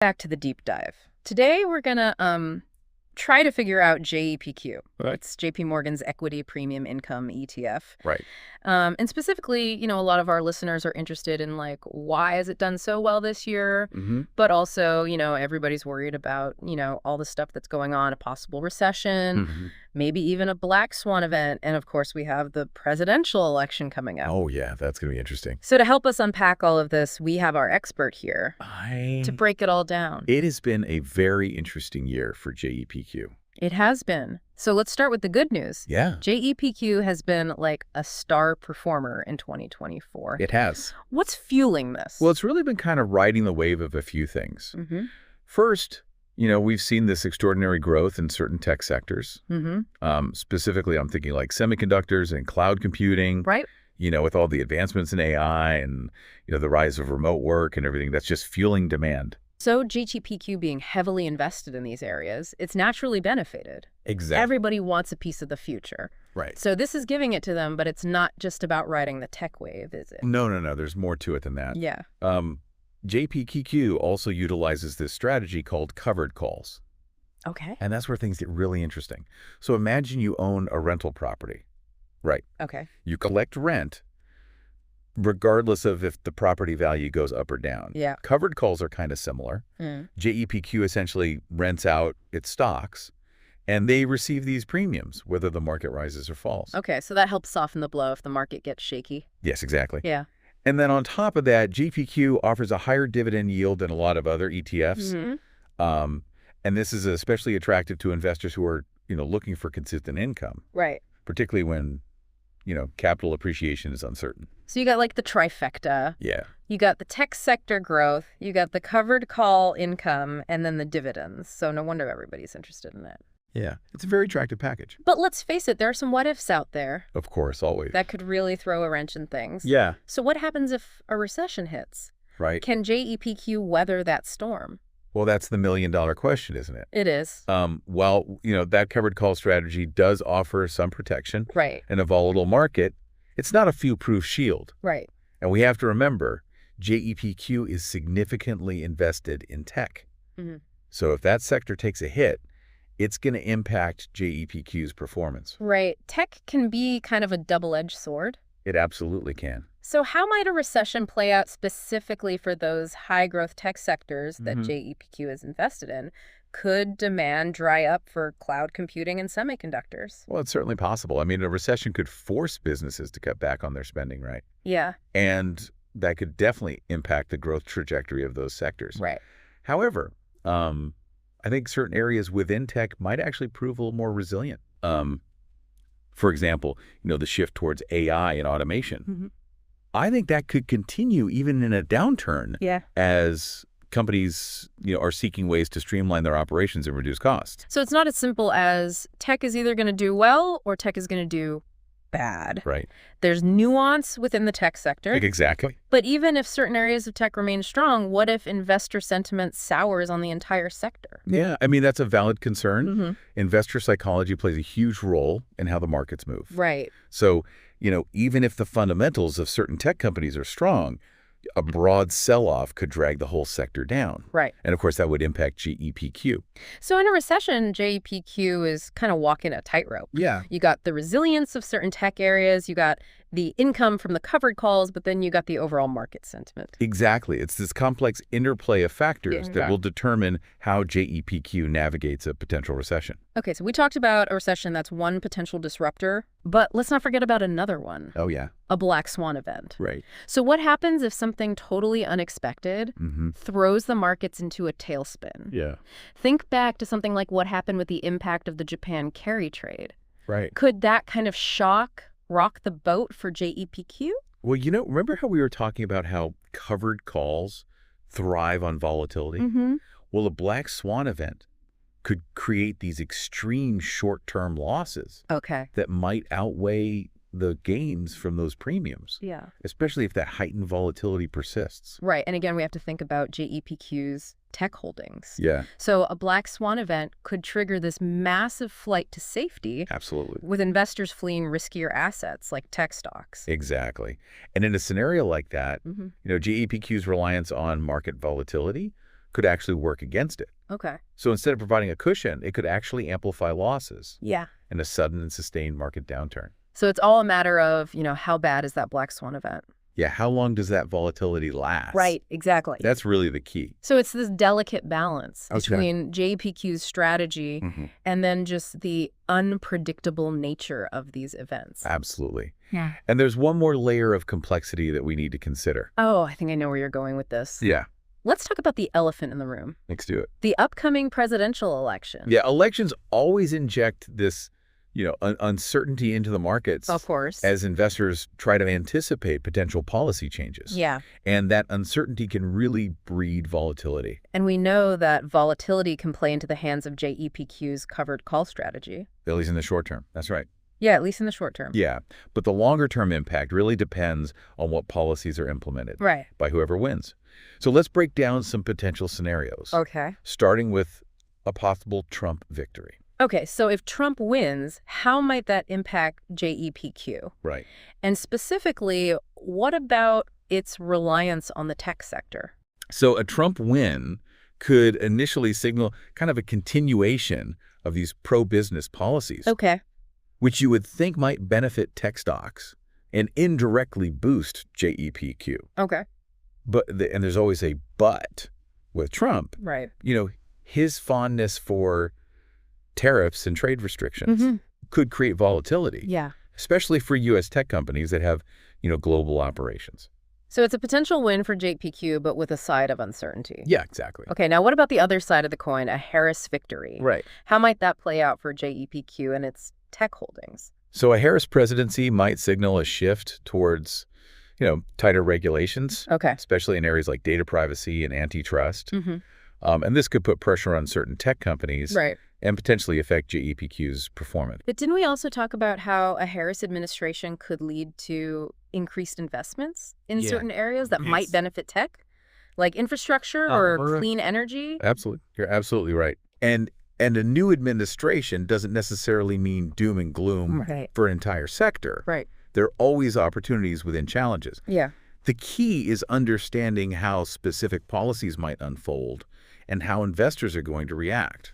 Back to the deep dive. Today we're gonna try to figure out JEPQ. Right. It's JP Morgan's Equity Premium Income ETF. Right. And specifically, a lot of our listeners are interested in why has it done so well this year? Mm-hmm. But also, everybody's worried about, all the stuff that's going on, a possible recession, Mm-hmm. maybe even a black swan event. And of course, we have the presidential election coming up. Oh, yeah, that's going to be interesting. So to help us unpack all of this, we have our expert here to break it all down. It has been a very interesting year for JEPQ. It has been. So let's start with the good news. Yeah. JEPQ has been like a star performer in 2024. It has. What's fueling this? Well, it's really been kind of riding the wave of a few things. Mm-hmm. First, we've seen this extraordinary growth in certain tech sectors. Mm-hmm. Specifically, I'm thinking like semiconductors and cloud computing. Right. With all the advancements in AI and, the rise of remote work and everything, that's just fueling demand. So JEPQ being heavily invested in these areas, it's naturally benefited. Exactly. Everybody wants a piece of the future. Right. So this is giving it to them, but it's not just about riding the tech wave, is it? No. There's more to it than that. Yeah. JPQQ also utilizes this strategy called covered calls. Okay. And that's where things get really interesting. So imagine you own a rental property. Right. Okay. You collect rent regardless of if the property value goes up or down. Yeah. Covered calls are kind of similar. JEPQ essentially rents out its stocks, and they receive these premiums, whether the market rises or falls. Okay, so that helps soften the blow if the market gets shaky. Yes, exactly. Yeah. And then on top of that, JEPQ offers a higher dividend yield than a lot of other ETFs. Mm-hmm. And this is especially attractive to investors who are, looking for consistent income. Right. Particularly when, capital appreciation is uncertain. So you got the trifecta. Yeah. You got the tech sector growth, you got the covered call income, and then the dividends. So no wonder everybody's interested in it. Yeah. It's a very attractive package. But let's face it, there are some what-ifs out there. Of course, always. That could really throw a wrench in things. Yeah. So what happens if a recession hits? Right. Can JEPQ weather that storm? Well, that's the million-dollar question, isn't it? It is. Well, that covered call strategy does offer some protection. Right. In a volatile market, it's not a foolproof shield. Right. And we have to remember, JEPQ is significantly invested in tech. Mm-hmm. So if that sector takes a hit, it's going to impact JEPQ's performance. Right. Tech can be kind of a double-edged sword. It absolutely can. So how might a recession play out specifically for those high-growth tech sectors that JEPQ is invested in? Could demand dry up for cloud computing and semiconductors? Well, it's certainly possible. I mean, a recession could force businesses to cut back on their spending, right? Yeah. And that could definitely impact the growth trajectory of those sectors. Right. However, I think certain areas within tech might actually prove a little more resilient. For example, the shift towards AI and automation. Mm-hmm. I think that could continue even in a downturn. Yeah. As companies, are seeking ways to streamline their operations and reduce costs. So it's not as simple as tech is either going to do well or tech is going to do bad. Right. There's nuance within the tech sector. Exactly. But even if certain areas of tech remain strong, what if investor sentiment sours on the entire sector? Yeah, I mean, that's a valid concern. Mm-hmm. Investor psychology plays a huge role in how the markets move. Right. So, even if the fundamentals of certain tech companies are strong, a broad sell-off could drag the whole sector down. Right. And of course, that would impact JEPQ. So in a recession, JEPQ is kind of walking a tightrope. Yeah. You got the resilience of certain tech areas, you got the income from the covered calls, but then you got the overall market sentiment. Exactly. It's this complex interplay of factors that will determine how JEPQ navigates a potential recession. Okay, so we talked about a recession. That's one potential disruptor, but let's not forget about another one. Oh, yeah. A black swan event. Right. So what happens if something totally unexpected throws the markets into a tailspin? Yeah. Think back to something like what happened with the impact of the Japan carry trade. Right. Could that kind of shock rock the boat for JEPQ? Well, remember how we were talking about how covered calls thrive on volatility? Well, a black swan event could create these extreme short-term losses that might outweigh the gains from those premiums. Yeah. Especially if that heightened volatility persists. Right. And again, we have to think about JEPQ's tech holdings. Yeah. So a black swan event could trigger this massive flight to safety. Absolutely. With investors fleeing riskier assets like tech stocks. Exactly. And in a scenario like that, JEPQ's reliance on market volatility could actually work against it. Okay. So instead of providing a cushion, it could actually amplify losses Yeah. in a sudden and sustained market downturn. So it's all a matter of, how bad is that black swan event? Yeah, how long does that volatility last? Right, exactly. That's really the key. So it's this delicate balance Okay. between JEPQ's strategy and then just the unpredictable nature of these events. Absolutely. Yeah. And there's one more layer of complexity that we need to consider. Oh, I think I know where you're going with this. Yeah, Let's talk about the elephant in the room, let's do it. the upcoming presidential election. Yeah, elections always inject this, uncertainty into the markets. Of course. As investors try to anticipate potential policy changes. Yeah. And that uncertainty can really breed volatility. And we know that volatility can play into the hands of JEPQ's covered call strategy. At least in the short term. That's right. Yeah, at least in the short term. Yeah, but the longer-term impact really depends on what policies are implemented Right. by whoever wins. So let's break down some potential scenarios, Okay. starting with a possible Trump victory. Okay, so if Trump wins, how might that impact JEPQ? Right. And specifically, what about its reliance on the tech sector? So a Trump win could initially signal kind of a continuation of these pro-business policies, Okay. which you would think might benefit tech stocks and indirectly boost JEPQ. Okay. And there's always a but with Trump. Right. His fondness for tariffs and trade restrictions could create volatility, Yeah. especially for U.S. tech companies that have, global operations. So it's a potential win for JEPQ, but with a side of uncertainty. Yeah, exactly. Okay, now what about the other side of the coin, a Harris victory? Right. How might that play out for JEPQ and its tech holdings? So a Harris presidency might signal a shift towards, tighter regulations, Okay. especially in areas like data privacy and antitrust. And this could put pressure on certain tech companies Right. and potentially affect JEPQ's performance. But didn't we also talk about how a Harris administration could lead to increased investments in certain areas that might benefit tech, like infrastructure or clean energy? Absolutely. You're absolutely right. And a new administration doesn't necessarily mean doom and gloom for an entire sector. Right. There are always opportunities within challenges. Yeah. The key is understanding how specific policies might unfold and how investors are going to react.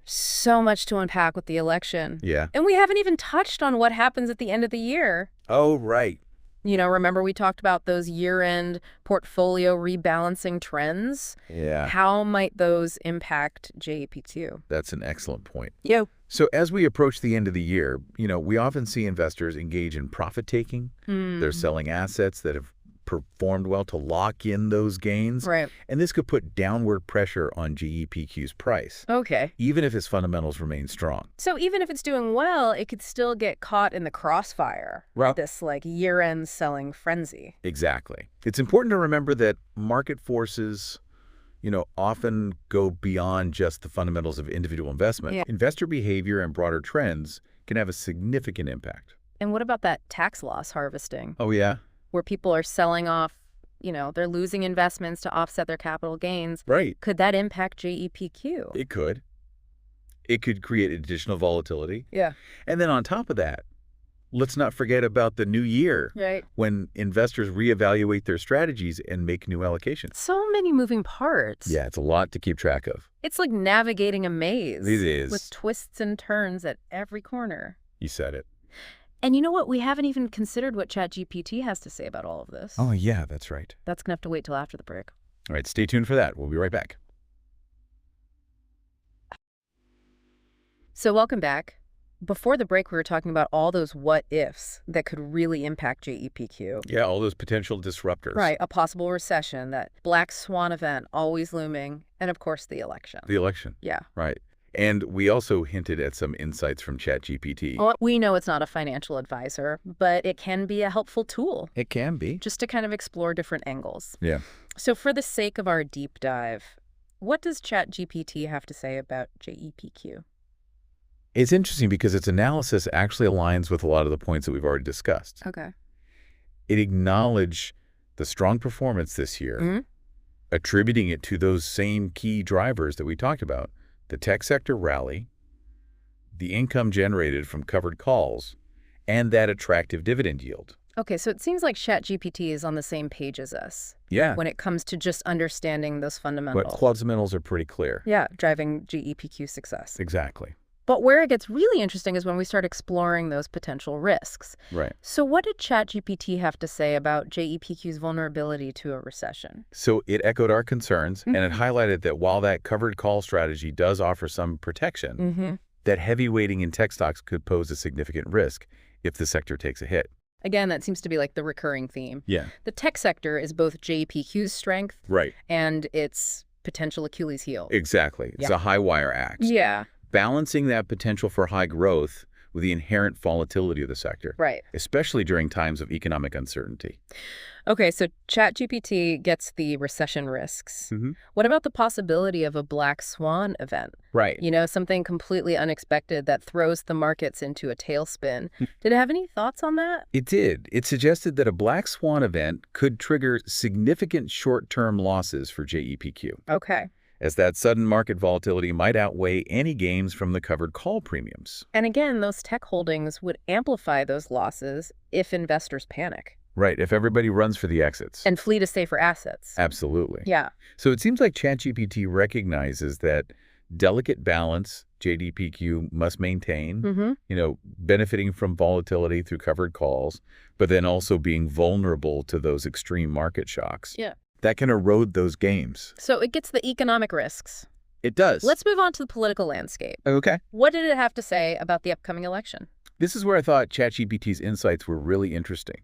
So much to unpack with the election. Yeah. And we haven't even touched on what happens at the end of the year. Oh, right. Remember we talked about those year-end portfolio rebalancing trends? Yeah. How might those impact JEPQ? That's an excellent point. Yeah. So as we approach the end of the year, we often see investors engage in profit-taking. They're selling assets that have performed well to lock in those gains. Right. And this could put downward pressure on JEPQ's price, Okay. even if its fundamentals remain strong. So even if it's doing well, it could still get caught in the crossfire. Right. This year-end selling frenzy. Exactly. It's important to remember that market forces, often go beyond just the fundamentals of individual investment. Yeah. Investor behavior and broader trends can have a significant impact. And what about that tax loss harvesting? Oh, yeah? Where people are selling off, they're losing investments to offset their capital gains. Right. Could that impact JEPQ? It could. It could create additional volatility. Yeah. And then on top of that, let's not forget about the new year. Right. When investors reevaluate their strategies and make new allocations. So many moving parts. Yeah, it's a lot to keep track of. It's like navigating a maze. It is. With twists and turns at every corner. You said it. And you know what? We haven't even considered what ChatGPT has to say about all of this. Oh, yeah, that's right. That's going to have to wait till after the break. All right, stay tuned for that. We'll be right back. So welcome back. Before the break, we were talking about all those what-ifs that could really impact JEPQ. Yeah, all those potential disruptors. Right, a possible recession, that black swan event always looming, and of course the election. The election. Yeah. Right. And we also hinted at some insights from ChatGPT. Well, we know it's not a financial advisor, but it can be a helpful tool. It can be. Just to kind of explore different angles. Yeah. So for the sake of our deep dive, what does ChatGPT have to say about JEPQ? It's interesting because its analysis actually aligns with a lot of the points that we've already discussed. Okay. It acknowledged the strong performance this year, attributing it to those same key drivers that we talked about. The tech sector rally, the income generated from covered calls, and that attractive dividend yield. Okay, so it seems like ChatGPT is on the same page as us Yeah, when it comes to just understanding those but fundamentals. fundamentals are pretty clear. Yeah, driving JEPQ success. Exactly. But where it gets really interesting is when we start exploring those potential risks. Right. So what did ChatGPT have to say about JEPQ's vulnerability to a recession? So it echoed our concerns, and it highlighted that while that covered call strategy does offer some protection, that heavy weighting in tech stocks could pose a significant risk if the sector takes a hit. Again, that seems to be like the recurring theme. Yeah. The tech sector is both JEPQ's strength Right. and its potential Achilles heel. Exactly. It's Yeah. a high wire act. Yeah, Balancing that potential for high growth with the inherent volatility of the sector, right. especially during times of economic uncertainty. Okay, so ChatGPT gets the recession risks. What about the possibility of a black swan event? Right. You know, something completely unexpected that throws the markets into a tailspin. Did it have any thoughts on that? It did. It suggested that a black swan event could trigger significant short-term losses for JEPQ, Okay. as that sudden market volatility might outweigh any gains from the covered call premiums. And again, those tech holdings would amplify those losses if investors panic Right, if everybody runs for the exits. and flee to safer assets. Absolutely. Yeah. So it seems like ChatGPT recognizes that delicate balance JDPQ must maintain, benefiting from volatility through covered calls, but then also being vulnerable to those extreme market shocks. Yeah. That can erode those gains. So it gets the economic risks. It does. Let's move on to the political landscape. Okay. What did it have to say about the upcoming election? This is where I thought ChatGPT's insights were really interesting.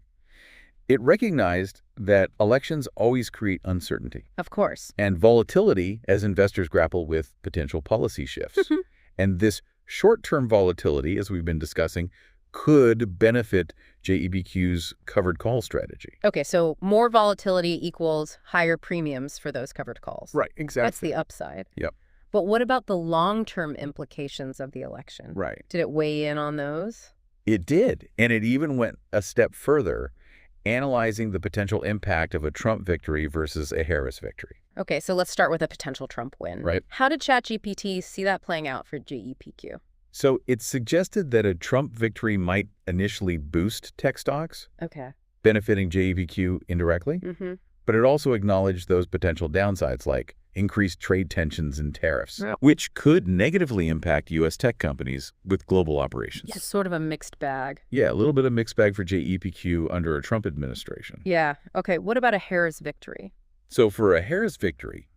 It recognized that elections always create uncertainty Of course. and volatility as investors grapple with potential policy shifts. And this short-term volatility, as we've been discussing, could benefit JEPQ's covered call strategy. Okay, so more volatility equals higher premiums for those covered calls. Right, exactly. That's the upside. Yep. But what about the long-term implications of the election? Right. Did it weigh in on those? It did, and it even went a step further, analyzing the potential impact of a Trump victory versus a Harris victory. Okay, so let's start with a potential Trump win. Right. How did ChatGPT see that playing out for JEPQ? So it suggested that a Trump victory might initially boost tech stocks, Okay. benefiting JEPQ indirectly, but it also acknowledged those potential downsides like increased trade tensions and tariffs, which could negatively impact U.S. tech companies with global operations. It's sort of a mixed bag. Yeah, a little bit of mixed bag for JEPQ under a Trump administration. Yeah. Okay, what about a Harris victory? So for a Harris victory,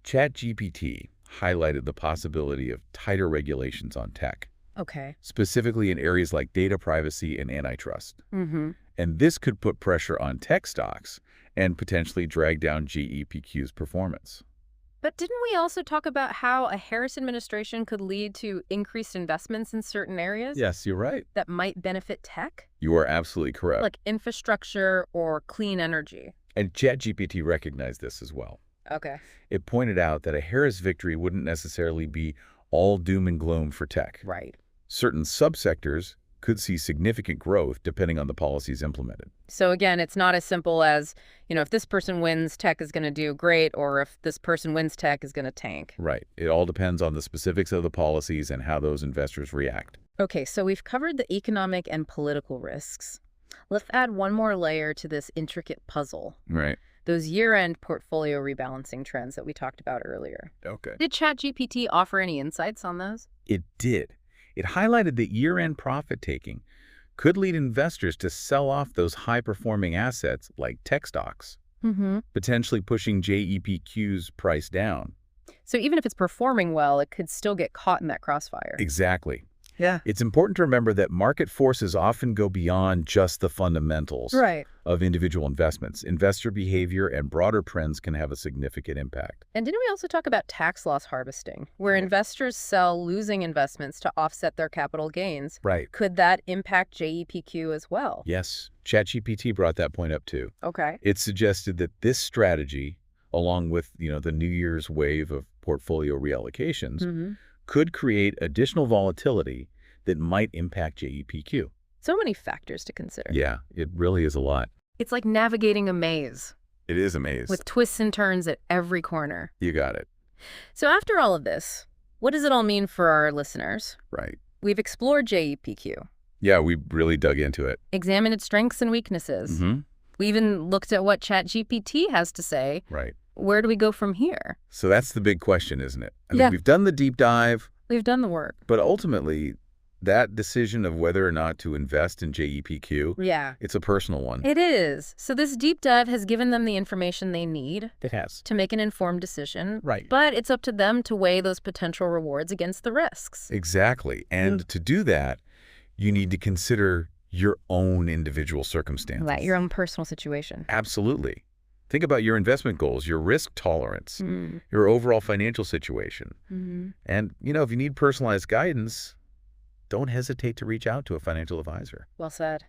ChatGPT highlighted the possibility of tighter regulations on tech, Okay. specifically in areas like data privacy and antitrust. And this could put pressure on tech stocks and potentially drag down JEPQ's performance. But didn't we also talk about how a Harris administration could lead to increased investments in certain areas Yes, you're right. that might benefit tech? You are absolutely correct. Like infrastructure or clean energy. And ChatGPT recognized this as well. Okay. It pointed out that a Harris victory wouldn't necessarily be all doom and gloom for tech. Right. Certain subsectors could see significant growth depending on the policies implemented. So again, it's not as simple as, if this person wins, tech is going to do great, or if this person wins, tech is going to tank. Right. It all depends on the specifics of the policies and how those investors react. Okay, so we've covered the economic and political risks. Let's add one more layer to this intricate puzzle. Right. Those year-end portfolio rebalancing trends that we talked about earlier. Okay. Did ChatGPT offer any insights on those? It did. It highlighted that year-end profit-taking could lead investors to sell off those high-performing assets like tech stocks, potentially pushing JEPQ's price down. So even if it's performing well, it could still get caught in that crossfire. Exactly. Yeah. It's important to remember that market forces often go beyond just the fundamentals of individual investments. Investor behavior and broader trends can have a significant impact. And didn't we also talk about tax loss harvesting, where investors sell losing investments to offset their capital gains? Right. Could that impact JEPQ as well? Yes. ChatGPT brought that point up too. Okay. It suggested that this strategy, along with, the New Year's wave of portfolio reallocations, could create additional volatility that might impact JEPQ. So many factors to consider. Yeah, it really is a lot. It's like navigating a maze It is a maze. with twists and turns at every corner. You got it. So after all of this, what does it all mean for our listeners? Right. We've explored JEPQ, Yeah, we really dug into it. Examined its strengths and weaknesses. We even looked at what ChatGPT has to say. Right. Where do we go from here? So that's the big question, isn't it? I Yeah. mean, we've done the deep dive. We've done the work. But ultimately, that decision of whether or not to invest in JEPQ, Yeah. it's a personal one. It is. So this deep dive has given them the information they need It has. to make an informed decision. Right. But it's up to them to weigh those potential rewards against the risks. Exactly. And to do that, you need to consider your own individual circumstances. Right, your own personal situation. Absolutely. Think about your investment goals, your risk tolerance, your overall financial situation. And, if you need personalized guidance, don't hesitate to reach out to a financial advisor. Well said.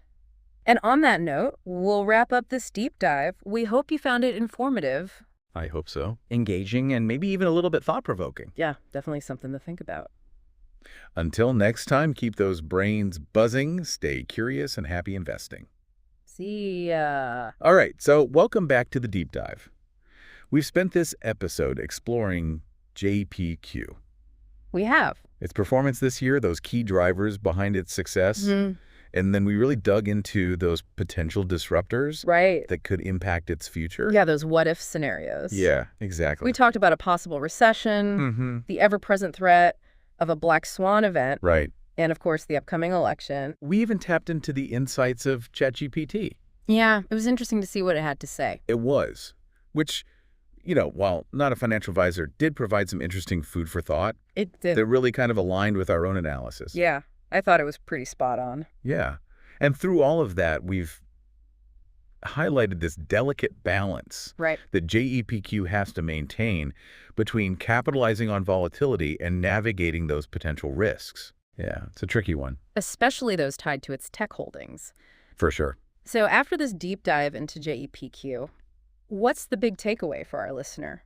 And on that note, we'll wrap up this deep dive. We hope you found it informative. I hope so. Engaging and maybe even a little bit thought-provoking. Yeah, definitely something to think about. Until next time, keep those brains buzzing, stay curious, and happy investing. See ya. All right, so welcome back to the deep dive. We've spent this episode exploring JEPQ. We have. Its performance this year, those key drivers behind its success, and then we really dug into those potential disruptors that could impact its future. Yeah, those what-if scenarios. Yeah, exactly. We talked about a possible recession, the ever-present threat of a black swan event, Right. and, of course, the upcoming election. We even tapped into the insights of ChatGPT. Yeah, it was interesting to see what it had to say. It was, which, while not a financial advisor, did provide some interesting food for thought. It did. That really kind of aligned with our own analysis. Yeah, I thought it was pretty spot on. Yeah. And through all of that, we've highlighted this delicate balance that JEPQ has to maintain between capitalizing on volatility and navigating those potential risks. Yeah, it's a tricky one. Especially those tied to its tech holdings. For sure. So after this deep dive into JEPQ, what's the big takeaway for our listener?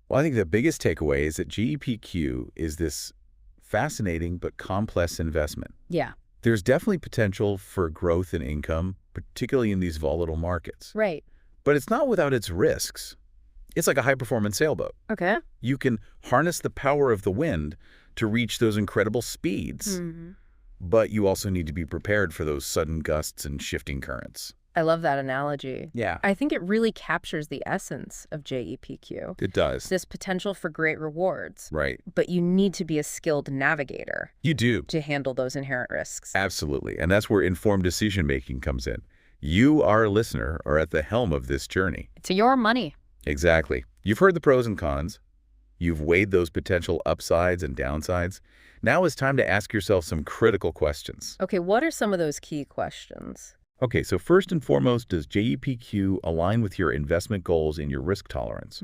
Well, I think the biggest takeaway is that JEPQ is this fascinating but complex investment. Yeah. There's definitely potential for growth in income, particularly in these volatile markets. Right. But it's not without its risks. It's like a high-performance sailboat. Okay. You can harness the power of the wind to reach those incredible speeds, but you also need to be prepared for those sudden gusts and shifting currents. I love that analogy. Yeah. I think it really captures the essence of JEPQ. It does. This potential for great rewards. Right. But you need to be a skilled navigator. You do. To handle those inherent risks. Absolutely. And that's where informed decision-making comes in. You, our listener, are at the helm of this journey. It's your money. Exactly. You've heard the pros and cons. You've weighed those potential upsides and downsides. Now it's time to ask yourself some critical questions. Okay, what are some of those key questions? Okay, so first and foremost, does JEPQ align with your investment goals and your risk tolerance?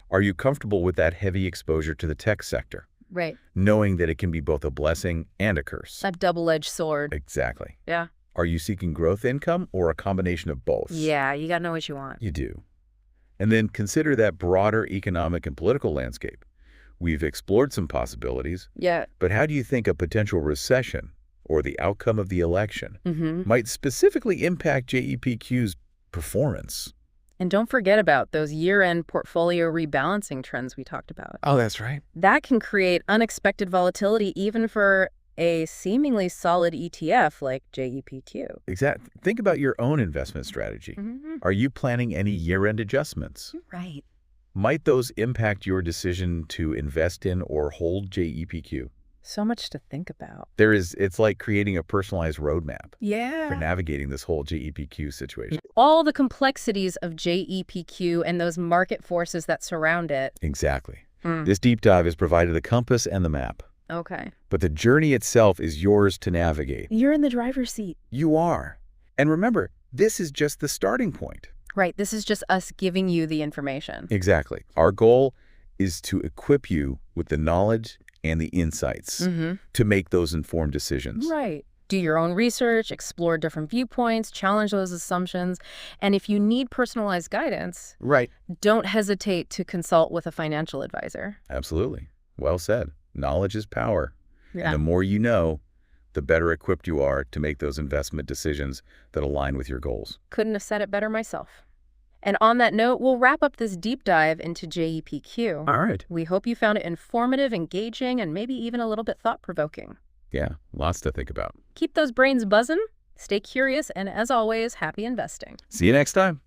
Are you comfortable with that heavy exposure to the tech sector? Right. Knowing that it can be both a blessing and a curse. That double-edged sword. Exactly. Yeah. Are you seeking growth income or a combination of both? Yeah, you gotta know what you want. You do. And then consider that broader economic and political landscape. We've explored some possibilities. Yeah. But how do you think a potential recession or the outcome of the election might specifically impact JEPQ's performance? And don't forget about those year-end portfolio rebalancing trends we talked about. Oh, that's right. That can create unexpected volatility even for a seemingly solid ETF like JEPQ. Exactly. Think about your own investment strategy. Are you planning any year-end adjustments? Right. Might those impact your decision to invest in or hold JEPQ? So much to think about. It's like creating a personalized roadmap for Yeah. navigating this whole JEPQ situation. All the complexities of JEPQ and those market forces that surround it. Exactly. This deep dive has provided the compass and the map. Okay. But the journey itself is yours to navigate. You're in the driver's seat. You are. And remember, this is just the starting point. Right. This is just us giving you the information. Exactly. Our goal is to equip you with the knowledge and the insights to make those informed decisions. Right. Do your own research, explore different viewpoints, challenge those assumptions. And if you need personalized guidance, don't hesitate to consult with a financial advisor. Absolutely. Well said. Knowledge is power. Yeah. And the more you know, the better equipped you are to make those investment decisions that align with your goals. Couldn't have said it better myself. And on that note, we'll wrap up this deep dive into JEPQ. All right. We hope you found it informative, engaging, and maybe even a little bit thought-provoking. Yeah, lots to think about. Keep those brains buzzing, stay curious, and as always, happy investing. See you next time.